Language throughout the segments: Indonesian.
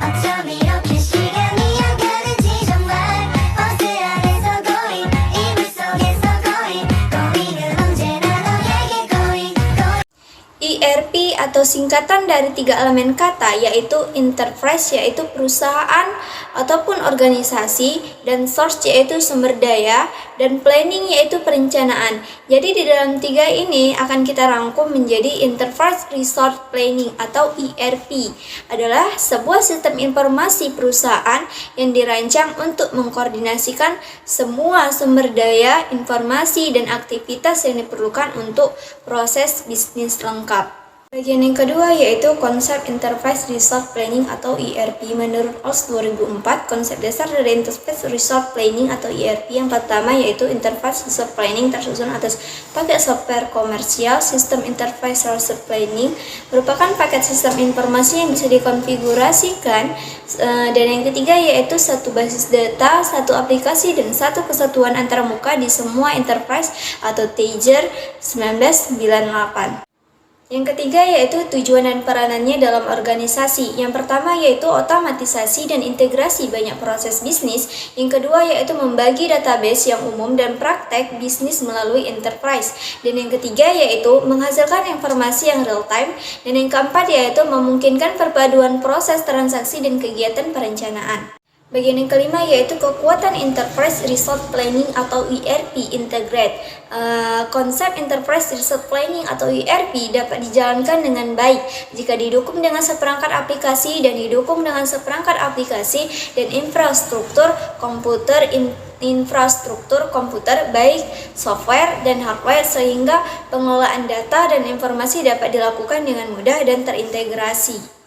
어쩜 이렇게 시간이 안 가는지 정말 버스 안에서 고인 이불 속에서 고인은 언제나 너에게 고인 ERP atau singkatan dari tiga elemen kata yaitu enterprise yaitu perusahaan ataupun organisasi, dan source yaitu sumber daya, dan planning yaitu perencanaan. Jadi di dalam tiga ini akan kita rangkum menjadi Enterprise Resource Planning atau ERP adalah sebuah sistem informasi perusahaan yang dirancang untuk mengkoordinasikan semua sumber daya, informasi, dan aktivitas yang diperlukan untuk proses bisnis lengkap. Bagian yang kedua yaitu konsep Enterprise Resource Planning atau ERP. Menurut OLS 2004, konsep dasar dari Enterprise Resource Planning atau ERP yang pertama yaitu Enterprise Resource Planning tersusun atas paket software komersial. Sistem Enterprise Resource Planning merupakan paket sistem informasi yang bisa dikonfigurasikan, dan yang ketiga yaitu satu basis data, satu aplikasi, dan satu kesatuan antarmuka di semua enterprise atau TAGER 1998. Yang ketiga yaitu tujuan dan peranannya dalam organisasi. Yang pertama yaitu otomatisasi dan integrasi banyak proses bisnis. Yang kedua yaitu membagi database yang umum dan praktek bisnis melalui enterprise. Dan yang ketiga yaitu menghasilkan informasi yang real time. Dan yang keempat yaitu memungkinkan perpaduan proses transaksi dan kegiatan perencanaan. Bagian yang kelima yaitu kekuatan Enterprise Resource Planning atau ERP Integrate. Konsep Enterprise Resource Planning atau ERP dapat dijalankan dengan baik jika didukung dengan seperangkat aplikasi dan infrastruktur komputer baik software dan hardware, sehingga pengelolaan data dan informasi dapat dilakukan dengan mudah dan terintegrasi.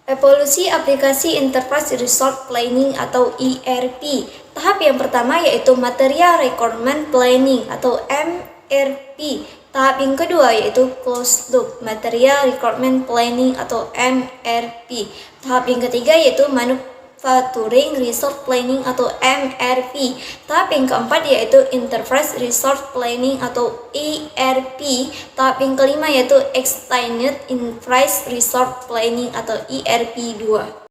Evolusi aplikasi Enterprise Resource Planning atau ERP. Tahap yang pertama yaitu Material Requirement Planning atau MRP. Tahap yang kedua yaitu Closed Loop Material Requirement Planning atau MRP. Tahap yang ketiga yaitu Manufacturing Resource Planning atau MRP. Tahap yang keempat yaitu Enterprise Resource Planning atau ERP. Tahap yang kelima yaitu Extended Enterprise Resource Planning atau ERP 2.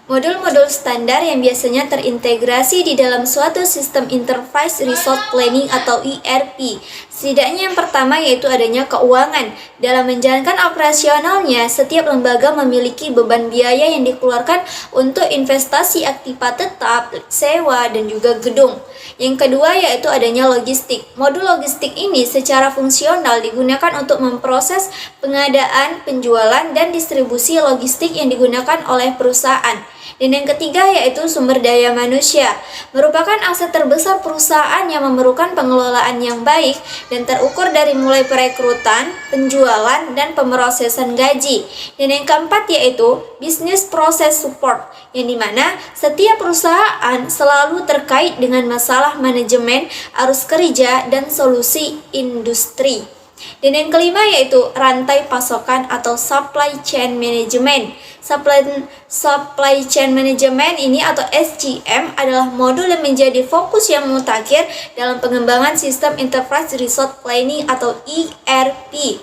Modul-modul standar yang biasanya terintegrasi di dalam suatu sistem Enterprise Resource Planning atau ERP. Setidaknya yang pertama yaitu adanya keuangan. Dalam menjalankan operasionalnya, setiap lembaga memiliki beban biaya yang dikeluarkan untuk investasi aktiva tetap, sewa, dan juga gedung. Yang kedua yaitu adanya logistik. Modul logistik ini secara fungsional digunakan untuk memproses pengadaan, penjualan, dan distribusi logistik yang digunakan oleh perusahaan. Dan yang ketiga yaitu sumber daya manusia, merupakan aset terbesar perusahaan yang memerlukan pengelolaan yang baik dan terukur dari mulai perekrutan, penjualan, dan pemrosesan gaji. Dan yang keempat yaitu business process support, yang dimana setiap perusahaan selalu terkait dengan masalah manajemen, arus kerja, dan solusi industri. Dan yang kelima yaitu rantai pasokan atau supply chain management. Supply chain management ini atau SCM adalah modul yang menjadi fokus yang mutakhir dalam pengembangan sistem Enterprise Resource Planning atau ERP.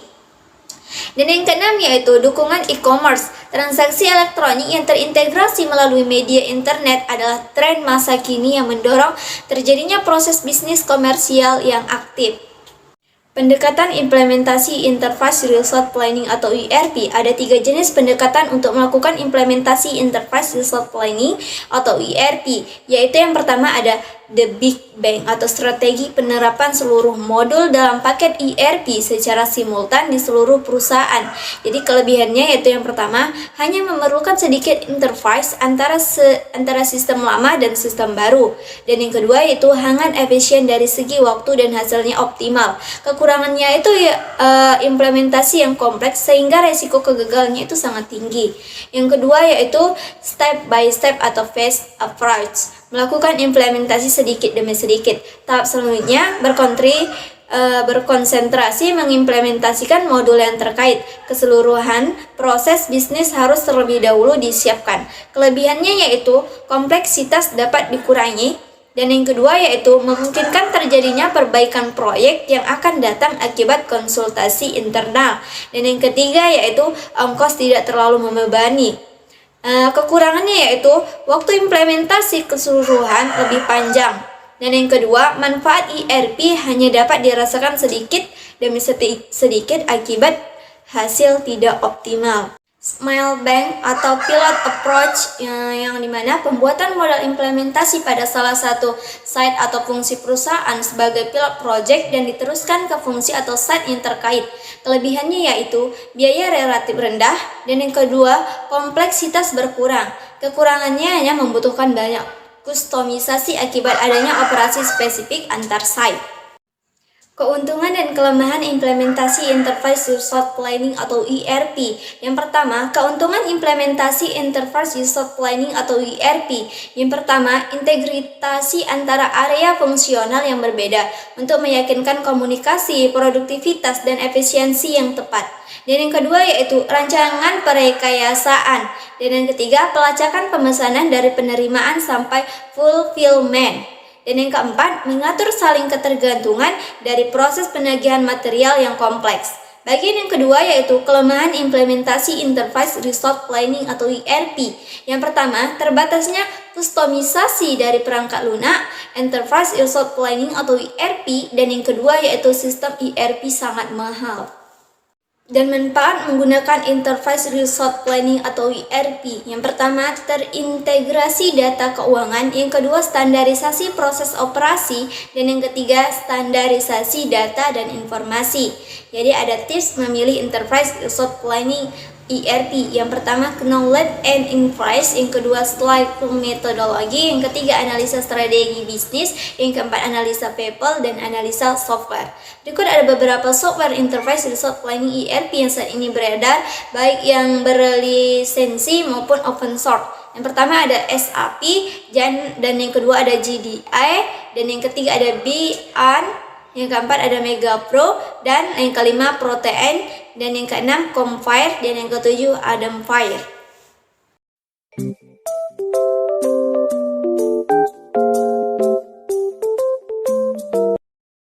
Dan yang keenam yaitu dukungan e-commerce. Transaksi elektronik yang terintegrasi melalui media internet adalah tren masa kini yang mendorong terjadinya proses bisnis komersial yang aktif. Pendekatan implementasi Enterprise Resource Planning atau ERP. Ada 3 jenis pendekatan untuk melakukan implementasi Enterprise Resource Planning atau ERP, yaitu yang pertama ada The Big Bang atau strategi penerapan seluruh modul dalam paket ERP secara simultan di seluruh perusahaan. Jadi kelebihannya yaitu yang pertama, hanya memerlukan sedikit interface antara sistem lama dan sistem baru. Dan yang kedua yaitu hangat efisien dari segi waktu dan hasilnya optimal. Kekurangannya itu implementasi yang kompleks sehingga resiko kegagalannya itu sangat tinggi. Yang kedua yaitu step by step atau phase approach, melakukan implementasi sedikit demi sedikit. Tahap selanjutnya berkonsentrasi mengimplementasikan modul yang terkait. Keseluruhan proses bisnis harus terlebih dahulu disiapkan. Kelebihannya yaitu kompleksitas dapat dikurangi. Dan yang kedua yaitu memungkinkan terjadinya perbaikan proyek yang akan datang akibat konsultasi internal. Dan yang ketiga yaitu ongkos tidak terlalu membebani. Kekurangannya yaitu waktu implementasi keseluruhan lebih panjang. Dan yang kedua, manfaat ERP hanya dapat dirasakan sedikit demi sedikit akibat hasil tidak optimal. Smile Bank atau pilot approach yang dimana pembuatan modal implementasi pada salah satu site atau fungsi perusahaan sebagai pilot project dan diteruskan ke fungsi atau site yang terkait. Kelebihannya yaitu biaya relatif rendah dan yang kedua kompleksitas berkurang. Kekurangannya hanya membutuhkan banyak kustomisasi akibat adanya operasi spesifik antar site. Keuntungan dan kelemahan implementasi Enterprise Resource Planning atau ERP. Yang pertama, keuntungan implementasi Enterprise Resource Planning atau ERP. Yang pertama, integritasi antara area fungsional yang berbeda untuk meyakinkan komunikasi, produktivitas, dan efisiensi yang tepat. Dan yang kedua yaitu rancangan perekayasaan. Dan yang ketiga, pelacakan pemesanan dari penerimaan sampai fulfillment. Dan yang keempat, mengatur saling ketergantungan dari proses penagihan material yang kompleks. Bagian yang kedua yaitu kelemahan implementasi Enterprise Resource Planning atau ERP. Yang pertama, terbatasnya kustomisasi dari perangkat lunak Enterprise Resource Planning atau ERP. Dan yang kedua yaitu sistem ERP sangat mahal. Dan manfaat menggunakan Enterprise Resource Planning atau ERP. Yang pertama, terintegrasi data keuangan. Yang kedua, standarisasi proses operasi. Dan yang ketiga, standarisasi data dan informasi. Jadi ada tips memilih Enterprise Resource Planning ERP. Yang pertama, knowledge and insights. Yang kedua, slide metodologi. Yang ketiga, analisa strategi bisnis. Yang keempat, analisa people dan analisa software. Berikut ada beberapa software Enterprise Resource Planning ERP yang saat ini beredar, baik yang berlisensi maupun open source. Yang pertama ada SAP, dan yang kedua ada GDI, dan yang ketiga ada BAN, yang keempat ada Mega Pro, dan yang kelima Protein, dan yang keenam Compire, dan yang ketujuh Adamfire.